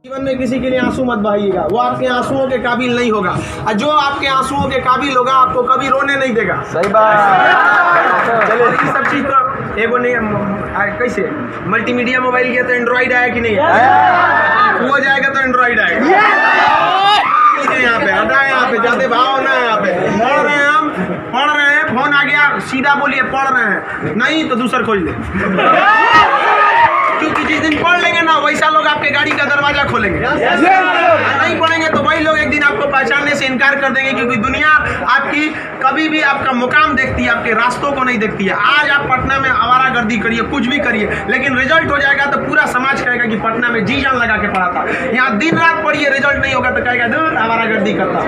जीवन में किसी के लिए आंसू मत बहाइएगा, वो आपके आंसुओं के काबिल नहीं होगा, और जो आपके आंसुओं के काबिल होगा आपको कभी रोने नहीं देगा। सही बात। चलिए ये सब चीज तो एगो नहीं कैसे मल्टीमीडिया मोबाइल किया तो एंड्रॉइड आया कि नहीं है, वो जाएगा तो एंड्रॉइड आएगा। यहाँ पे हटा, यहाँ पे ज्यादा भाव ना, यहाँ पे पढ़ रहे हैं, हम पढ़ रहे हैं, फोन आ गया सीधा बोलिए पढ़ रहे हैं, नहीं तो दूसरा खोल ले, क्योंकि जिस दिन पढ़ लेंगे ना वैसा लोग आपके गाड़ी का दरवाजा खोलेंगे। नहीं पढ़ेंगे तो वही लोग एक दिन आपको पहचानने से इनकार कर देंगे, क्योंकि दुनिया आपकी कभी भी आपका मुकाम देखती है, आपके रास्तों को नहीं देखती है। आज आप पटना में आवारागर्दी करिए, कुछ भी करिए, लेकिन रिजल्ट हो जाएगा तो पूरा समाज कहेगा कि पटना में जी जान लगा के पढ़ा था। यहाँ दिन रात पढ़िए, रिजल्ट नहीं होगा तो कहेगा दूर आवारागर्दी करता।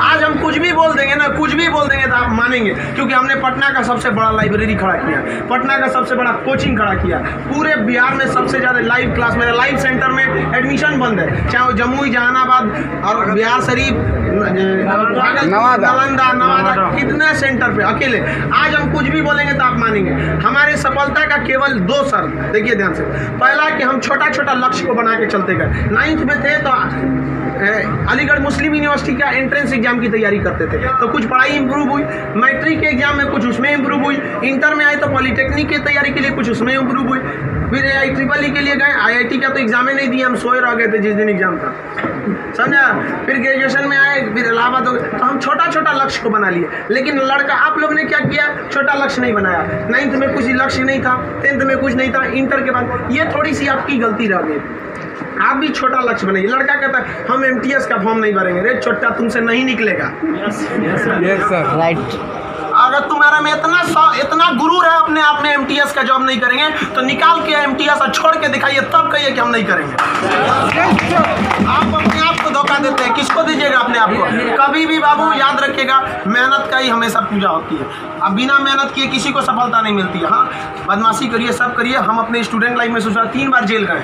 आज हम कुछ भी बोल देंगे ना, कुछ भी बोल देंगे तो आप मानेंगे, क्योंकि हमने पटना का सबसे बड़ा लाइब्रेरी खड़ा किया, पटना का सबसे बड़ा कोचिंग खड़ा किया, पूरे बिहार में सबसे ज्यादा लाइव क्लास, मेरा लाइव सेंटर में एडमिशन बंद है, चाहे वो जमुई, जहानाबाद और बिहार शरीफ, नालंदा, नवादा, कितने सेंटर पे अकेले। आज हम कुछ भी बोलेंगे तो आप मानेंगे। हमारे सफलता का केवल 2 शर्त, देखिए ध्यान से। पहला कि हम छोटा छोटा लक्ष्य को बना के चलते गए। 9th में थे तो अलीगढ़ मुस्लिम यूनिवर्सिटी का एंट्रेंस एग्जाम की तैयारी करते थे, तो कुछ पढ़ाई इंप्रूव हुई, मैट्रिक के एग्जाम में कुछ उसमें इंप्रूव हुई, इंटर में आए तो पॉलिटेक्निक की तैयारी के लिए कुछ उसमें इंप्रूव हुई, फिर IEEE के लिए गए, IIT का तो एग्जाम ही नहीं दिया, हम सोए रह गए थे जिस दिन एग्जाम था, समझा। फिर ग्रेजुएशन में आए, फिर इलाहाबाद हो गए, तो हम छोटा छोटा लक्ष्य को बना लिए। लेकिन लड़का आप लोग ने क्या किया, छोटा लक्ष्य नहीं बनाया। 9th में कुछ लक्ष्य नहीं था, 10th में कुछ नहीं था, इंटर के बाद ये थोड़ी सी आपकी गलती रह गई। आप भी छोटा लक्ष्य बनाइए। लड़का कहता है हम MTS का फॉर्म नहीं भरेंगे, रे छोटा तुमसे नहीं निकलेगा। Yes sir, right. अगर तुम्हारा में इतना गुरूर है अपने आप में, MTS का जॉब नहीं करेंगे तो निकाल के MTS और छोड़ के दिखाइए, तब कहिए कि हम नहीं करेंगे। आप अपने आप को धोखा देते हैं, किसको दीजिएगा अपने आप को। कभी भी बाबू याद रखिएगा, मेहनत का ही हमेशा पूजा होती है। अब बिना मेहनत किए किसी को सफलता नहीं मिलती है। हाँ, बदमाशी करिए, सब करिए। हम अपने स्टूडेंट लाइफ में सोचा 3 बार जेल गए,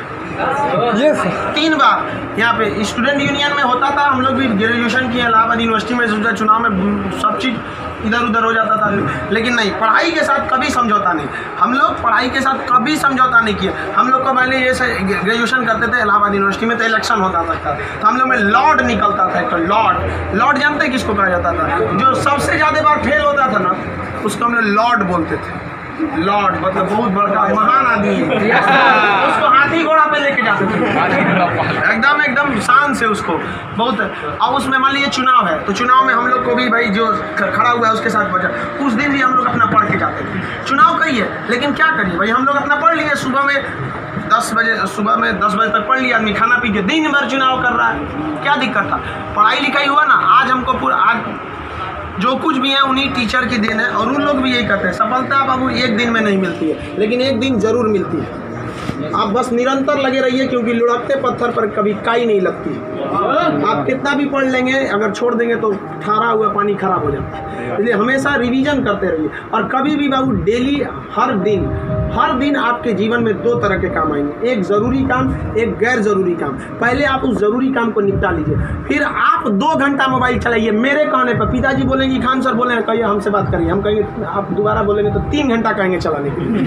3 बार। यहाँ पे स्टूडेंट यूनियन में होता था, हम लोग भी ग्रेजुएशन किए इलाहाबाद यूनिवर्सिटी में, सोचा चुनाव में सब चीज़ इधर उधर हो जाता था, लेकिन नहीं, पढ़ाई के साथ कभी समझौता नहीं। हम लोग पढ़ाई के साथ कभी समझौता नहीं किए। हम लोग को पहले जैसे ग्रेजुएशन करते थे इलाहाबाद यूनिवर्सिटी में, तो इलेक्शन होता था, तो हम लोग में लॉर्ड निकलता था। तो लॉर्ड जानते हैं किसको कहा जाता था? जो सबसे ज़्यादा बार फेल होता था ना, उसको हम लोग लॉर्ड बोलते थे। लॉर्ड मतलब बहुत बड़ा महान आदमी है, उसको हाथी घोड़ा पे लेके जाते थे, एकदम शान से उसको बहुत। अब उसमें मान लीजिए चुनाव है, तो चुनाव में हम लोग को भी भाई जो खड़ा हुआ है उसके साथ बचा, उस दिन भी हम लोग अपना पढ़ के जाते थे। चुनाव करिए, लेकिन क्या करिए भाई, हम लोग अपना पढ़ लिए। सुबह में 10 बजे तक पढ़ लिया आदमी, खाना पी के दिन भर चुनाव कर रहा है, क्या दिक्कत था? पढ़ाई लिखाई हुआ ना। आज हमको आज जो कुछ भी है उन्हीं टीचर की देन है, और उन लोग भी यही कहते हैं सफलता बाबू एक दिन में नहीं मिलती है, लेकिन एक दिन जरूर मिलती है। आप बस निरंतर लगे रहिए, क्योंकि लुढ़कते पत्थर पर कभी काई नहीं लगती। आप कितना भी पढ़ लेंगे, अगर छोड़ देंगे तो ठहरा हुआ पानी खराब हो जाता है। इसलिए हमेशा रिवीजन करते रहिए, और कभी भी बाबू डेली हर दिन आपके जीवन में 2 तरह के काम आएंगे, एक जरूरी काम, एक गैर जरूरी काम। पहले आप उस जरूरी काम को निपटा लीजिए, फिर आप 2 घंटा मोबाइल चलाइए। मेरे कहने पर पिताजी बोलेंगे, खान सर बोलेंगे कहिए हमसे बात करिए, हम कहेंगे, आप दोबारा बोलेंगे तो 3 घंटा कहेंगे चलाने के लिए।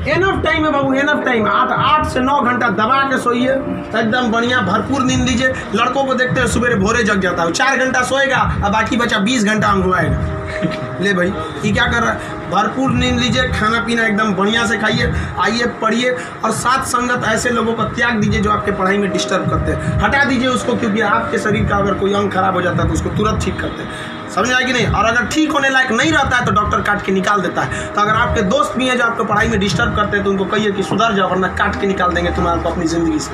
एनफ टाइम है बाबू, एनफ टाइम। 8 से 9 घंटा दबा के सोइए, एकदम बढ़िया भरपूर नींद लीजिए। लड़कों को देखते हैं सुबह भोरे जग जाता है, 4 घंटा सोएगा और बाकी बचा 20 घंटा अंगुआएगा। ले भाई ये क्या कर रहा है? भरपूर नींद लीजिए, खाना पीना एकदम बढ़िया से खाइए, आइए पढ़िए, और साथ संगत ऐसे लोगों को त्याग दीजिए जो आपके पढ़ाई में डिस्टर्ब करते हैं, हटा दीजिए उसको, क्योंकि आपके शरीर का अगर कोई अंग खराब हो जाता है तो उसको तुरंत ठीक करते हैं। समझ आए कि नहीं? और अगर ठीक होने लायक नहीं रहता है तो डॉक्टर काट के निकाल देता है। तो अगर आपके दोस्त भी हैं जो आपको पढ़ाई में डिस्टर्ब करते हैं, तो उनको कहिए कि सुधर जाओ, वरना काट के निकाल देंगे तुम्हारे अपनी ज़िंदगी से।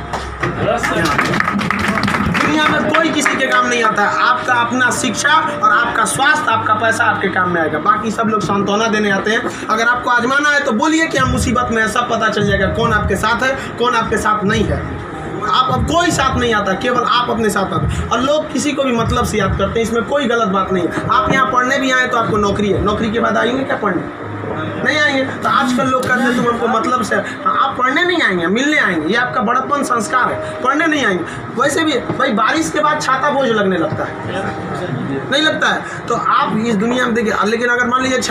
दुनिया में कोई किसी के काम नहीं आता है। आपका अपना शिक्षा और आपका स्वास्थ्य, आपका पैसा आपके काम में आएगा। बाकी सब लोग सांत्वना देने आते हैं। अगर आपको आजमाना है तो बोलिए कि हम मुसीबत में है, सब पता चल जाएगा कौन आपके साथ है, कौन आपके साथ नहीं है। आप अब कोई साथ नहीं आता, केवल आप अपने साथ आते। और लोग किसी को भी मतलब से याद करते हैं, इसमें कोई गलत बात नहीं है। आप यहाँ पढ़ने भी आए तो आपको नौकरी है, नौकरी के बाद आएंगे क्या पढ़ने? नहीं आएंगे। तो आजकल लोग कहते हैं तुम हमको मतलब से, हाँ, आप पढ़ने नहीं आएंगे, मिलने आएंगे। ये आपका बड़प्पन संस्कार है, पढ़ने नहीं आएंगे। वैसे भी भाई बारिश के बाद छाता बोझ लगने लगता है, नहीं लगता है? तो आप इस दुनिया में देखिए, लेकिन अगर मान लीजिए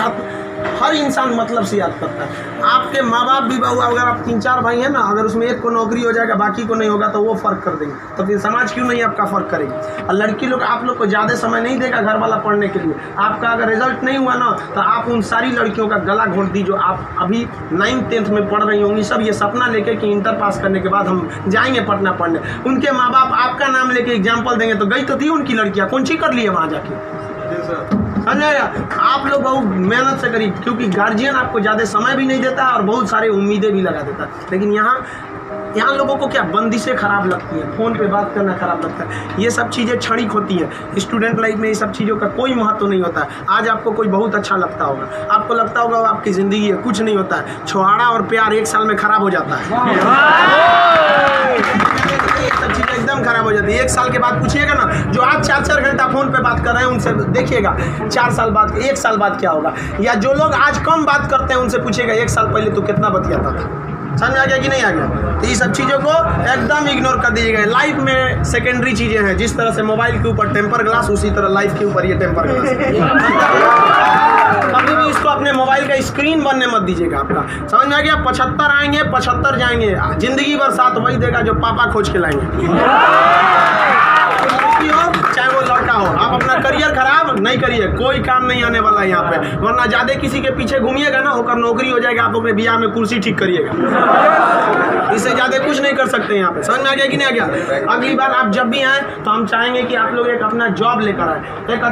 हर इंसान मतलब से याद करता है। आपके माँ बाप भी हुआ, अगर आप 3-4 भाई हैं ना, अगर उसमें एक को नौकरी हो जाएगा बाकी को नहीं होगा तो वो फ़र्क कर देंगे, तो फिर समाज क्यों नहीं आपका फ़र्क करेगी। और लड़की लोग आप लोग को ज़्यादा समय नहीं देगा घर वाला पढ़ने के लिए। आपका अगर रिजल्ट नहीं हुआ ना तो आप उन सारी लड़कियों का गला घोट दी जो आप अभी 9th-10th में पढ़ रही होंगी, सब ये सपना लेके कि इंटर पास करने के बाद हम जाएंगे पटना पढ़ने। उनके माँ बाप आपका नाम लेके एग्जाम्पल देंगे तो गई तो थी उनकी लड़कियाँ, कौन सी कर ली है वहाँ जाके। समझाया। आप लोग बहुत मेहनत से करिए, क्योंकि गार्जियन आपको ज़्यादा समय भी नहीं देता और बहुत सारे उम्मीदें भी लगा देता है। लेकिन यहाँ लोगों को क्या बंदिशें खराब लगती हैं, फ़ोन पे बात करना खराब लगता है। ये सब चीज़ें क्षणिक होती हैं। स्टूडेंट लाइफ में ये सब चीज़ों का कोई महत्व नहीं होता है। आज आपको कोई बहुत अच्छा लगता होगा, आपको लगता होगा वो आपकी ज़िंदगी है, कुछ नहीं होता है। छुहाड़ा और प्यार 1 साल में खराब हो जाता है। सब चीज़ें एकदम खराब हो जाती है। 1 साल के बाद पूछिएगा ना, जो आज 4-4 घंटा फ़ोन पे बात कर रहे हैं उनसे देखिएगा 4 साल बाद 1 साल बाद क्या होगा। या जो लोग आज कम बात करते हैं उनसे पूछिएगा 1 साल पहले तू कितना बतियाता था। समझ आ गया कि नहीं आ गया। तो ये सब चीज़ों को एकदम इग्नोर कर दीजिएगा। लाइफ में सेकेंडरी चीज़ें हैं, जिस तरह से मोबाइल के ऊपर टेम्पर ग्लास, उसी तरह लाइफ के ऊपर ये टेम्पर ग्लास। कभी भी इसको अपने मोबाइल का स्क्रीन बनने मत दीजिएगा आपका। समझ में आ गया। 75 आएंगे 75 जाएंगे, जिंदगी भर साथ वही देगा जो पापा खोज के लाएंगे। चाहे वो लड़का हो, आप अपना करियर खराब नहीं करिए, कोई काम नहीं आने वाला है यहाँ पे। वरना ज्यादा किसी के पीछे घूमिएगा ना, होकर नौकरी हो जाएगा, आप अपने बियाह में कुर्सी ठीक करिएगा। इससे ज्यादा कुछ नहीं कर सकते यहाँ पे। समझ में आ गया कि नहीं आ गया। अगली बार आप जब भी आए तो हम चाहेंगे कि आप लोग एक अपना जॉब लेकर आए, एक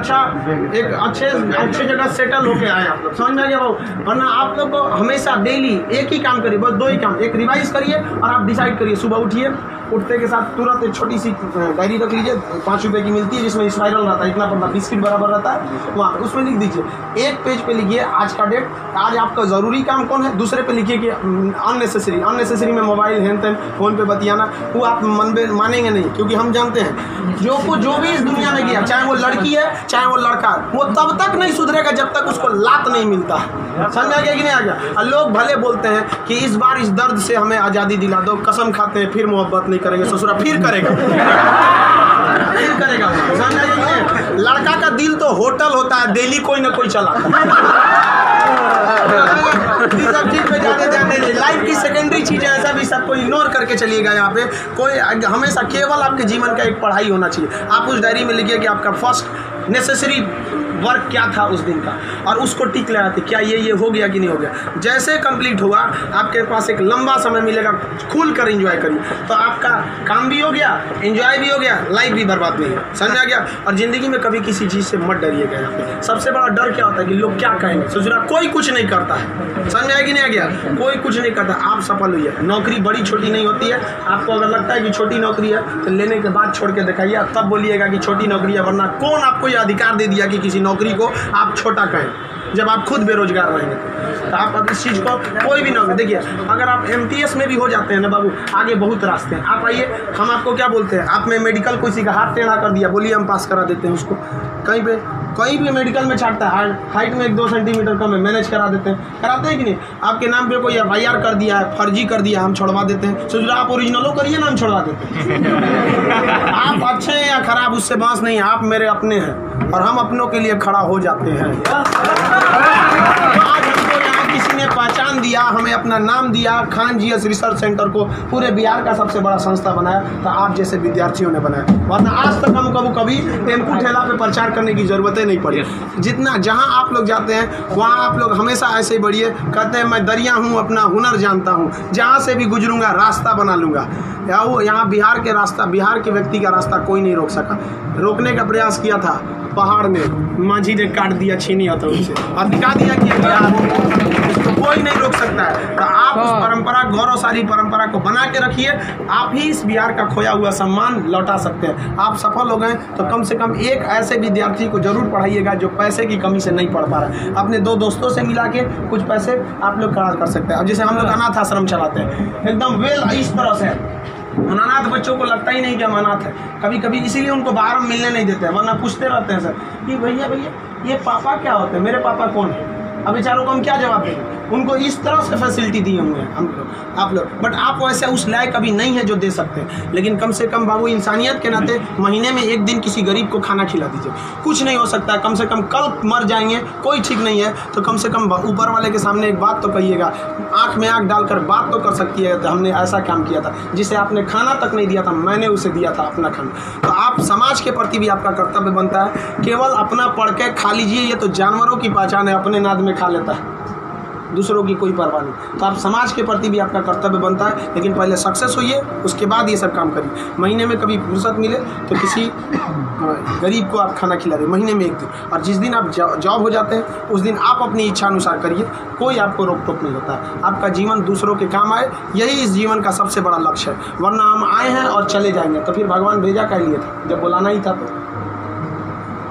अच्छे जगह सेटल होके आए आप लोग। समझ में आ गया भाव। वरना आप लोग को हमेशा डेली एक ही काम करिए, बस 2 ही काम। एक रिवाइज करिए और आप डिसाइड करिए। सुबह उठिए, उठते के साथ तुरंत एक छोटी सी डायरी रख लीजिए, 5 रुपए की मिलती है, जिसमें स्पाइरल रहता है, इतना बड़ा बिस्किट बराबर रहता है, वहाँ उसमें लिख दीजिए। एक पेज पे लिखिए आज का डेट, आज आपका ज़रूरी काम कौन है। दूसरे पे लिखिए कि अननेसेसरी में मोबाइल हैन तैन फ़ोन पे बतियाना, वो आप मानेंगे नहीं, क्योंकि हम जानते हैं जो भी इस दुनिया में गया, चाहे वो लड़की है चाहे वो लड़का है, वो तब तक नहीं सुधरेगा जब तक उसको लात नहीं मिलता है। समझ आ गया कि नहीं आ गया। लोग भले बोलते हैं कि इस बार इस दर्द से हमें आज़ादी दिला दो, कसम खाते हैं फिर मोहब्बत नहीं करेंगे, ससुरा फिर करेगा। समझ आ गया कि नहीं। लड़का का दिल तो होटल होता है, डेली कोई ना कोई चला। सब चीज पे ज्यादा ध्यान नहीं दीजिए। लाइफ की सेकेंडरी चीजें ऐसा भी सबको इग्नोर करके चलिएगा। यहाँ पे कोई हमेशा केवल आपके जीवन का एक पढ़ाई होना चाहिए। आप उस डायरी में लिखिए कि आपका फर्स्ट नेसेसरी वर्क क्या था उस दिन का, और उसको टिक लगाते क्या ये हो गया कि नहीं हो गया। जैसे कंप्लीट हुआ आपके पास एक लंबा समय मिलेगा, खुल कर एंजॉय करिए, तो आपका काम भी हो गया, एंजॉय भी हो गया, लाइफ भी बर्बाद नहीं है। समझ आ गया। और ज़िंदगी में कभी किसी चीज़ से मत डरिएगा। यहाँ पे सबसे बड़ा डर क्या होता है कि लोग क्या कहेंगे। सोच रहा कोई कुछ नहीं करता है। समझ आया कि नहीं आ गया। कोई कुछ नहीं करता, आप सफल हुई है। नौकरी बड़ी छोटी नहीं होती है। आपको अगर लगता है कि छोटी नौकरी है तो लेने के बाद छोड़ के दिखाइए, तब बोलिएगा कि छोटी नौकरी है। वरना कौन आपको ये अधिकार दे दिया कि किसी नौकरी को आप छोटा कहें, जब आप खुद बेरोजगार रहेंगे। तो आप इस चीज़ को कोई भी नौकरी देखिए, अगर आप MTS में भी हो जाते हैं ना बाबू, आगे बहुत रास्ते हैं। आप आइए, हम आपको क्या बोलते हैं, आप में मेडिकल किसी का हाथ टेढ़ा कर दिया, बोलिए हम पास करा देते हैं उसको। कहीं भी मेडिकल में छाटता है, हाइट में 1-2 सेंटीमीटर कम है, मैनेज करा देते हैं। कराते हैं कि नहीं। आपके नाम पे कोई FIR कर दिया है, फर्जी कर दिया, हम छोड़वा देते हैं। सोच रहे आप ओरिजिनलो करिए ना, हम छोड़वा देते हैं। आप अच्छे हैं या खराब उससे बात नहीं, आप मेरे अपने हैं और हम अपनों के लिए खड़ा हो जाते हैं। आज हमको यहाँ किसी ने पहचान दिया, हमें अपना नाम दिया, खान GS रिसर्च सेंटर को पूरे बिहार का सबसे बड़ा संस्था बनाया, तो आप जैसे विद्यार्थियों ने बनाया। वरना आज तक हमको कभी टेम्पू ठेला पे प्रचार करने की जरूरतें नहीं पड़ी। जितना जहाँ आप लोग जाते हैं वहाँ आप लोग हमेशा ऐसे ही बढ़िए। कहते हैं मैं दरिया हूँ, अपना हुनर जानता हूँ, जहाँ से भी गुजरूंगा रास्ता बना लूँगा। यहाँ बिहार के व्यक्ति का रास्ता कोई नहीं रोक सका। रोकने का प्रयास किया था पहाड़ में, माझी ने काट दिया, छीनी आता उनसे और दिखा दिया कि इसको कोई नहीं रोक सकता है। तो आप उस परंपरा, गौरवशाली परंपरा को बना के रखिए। आप ही इस बिहार का खोया हुआ सम्मान लौटा सकते हैं। आप सफल हो गए तो कम से कम एक ऐसे विद्यार्थी को जरूर पढ़ाइएगा जो पैसे की कमी से नहीं पढ़ पा रहा है। अपने 2 दोस्तों से मिला के कुछ पैसे आप लोग खर्च कर सकते हैं। अब जैसे हम लोग अनाथ आश्रम चलाते हैं, एकदम इस तरह से अनाथ बच्चों को लगता ही नहीं कि हम अनाथ है। कभी कभी इसीलिए उनको बाहर हम मिलने नहीं देते हैं, वरना पूछते रहते हैं सर कि भैया ये पापा क्या होते हैं, मेरे पापा कौन है। अब बेचारों को हम क्या जवाब देंगे। उनको इस तरह से फैसिलिटी दिए हुए हैं हम लोग, आप लोग, बट आप वैसे उस लायक अभी नहीं है जो दे सकते हैं। लेकिन कम से कम बाबू इंसानियत के नाते महीने में एक दिन किसी गरीब को खाना खिला दीजिए। कुछ नहीं हो सकता है, कम से कम कल मर जाएंगे, कोई ठीक नहीं है, तो कम से कम ऊपर वाले के सामने एक बात तो कहिएगा, आँख में आँख डालकर बात तो कर सकती है, तो हमने ऐसा काम किया था, जिसे आपने खाना तक नहीं दिया था, मैंने उसे दिया था अपना खाना। तो आप समाज के प्रति भी आपका कर्तव्य बनता है, केवल अपना पढ़ के खा लीजिए, ये तो जानवरों की पहचान है, अपने नाद में खा लेता है, दूसरों की कोई परवाह नहीं। तो आप समाज के प्रति भी आपका कर्तव्य बनता है, लेकिन पहले सक्सेस होइए, उसके बाद ये सब काम करिए। महीने में कभी फुर्सत मिले तो किसी गरीब को आप खाना खिला दें, महीने में एक दिन। और जिस दिन आप जॉब हो जाते हैं उस दिन आप अपनी इच्छा अनुसार करिए, कोई आपको रोक टोक नहीं होता है। आपका जीवन दूसरों के काम आए, यही इस जीवन का सबसे बड़ा लक्ष्य है। वरना हम आए हैं और चले जाएंगे, तो फिर भगवान भेजा क्या लिए था, जब बुलाना ही था। तो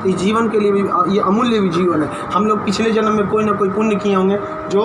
इस जीवन के लिए भी ये अमूल्य भी जीवन है। हम लोग पिछले जन्म में कोई ना कोई पुण्य किए होंगे जो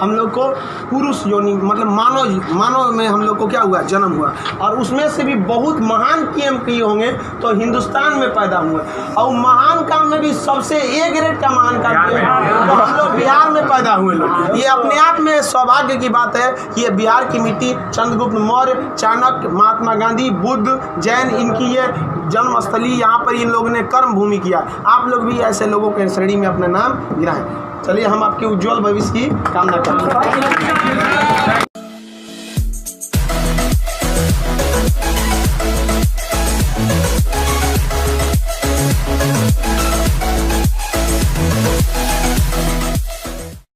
हम लोग को पुरुष योनि मतलब मानव में हम लोग को क्या हुआ, जन्म हुआ, और उसमें से भी बहुत महान काम किए होंगे तो हिंदुस्तान में पैदा हुए। और महान काम में भी सबसे ए ग्रेड का महान काम किए तो हम लोग बिहार में पैदा हुए लोग। ये अपने आप में सौभाग्य की बात है। ये बिहार की मिट्टी, चंद्रगुप्त मौर्य, चाणक्य, महात्मा गांधी, बुद्ध, जैन, इनकी ये जन्मस्थली, यहाँ पर इन लोगों ने कर्म भूमि किया। आप लोग भी ऐसे लोगों के श्रेणी में अपना नाम गिराएं। चलिए हम आपके उज्जवल भविष्य की कामना करते हैं।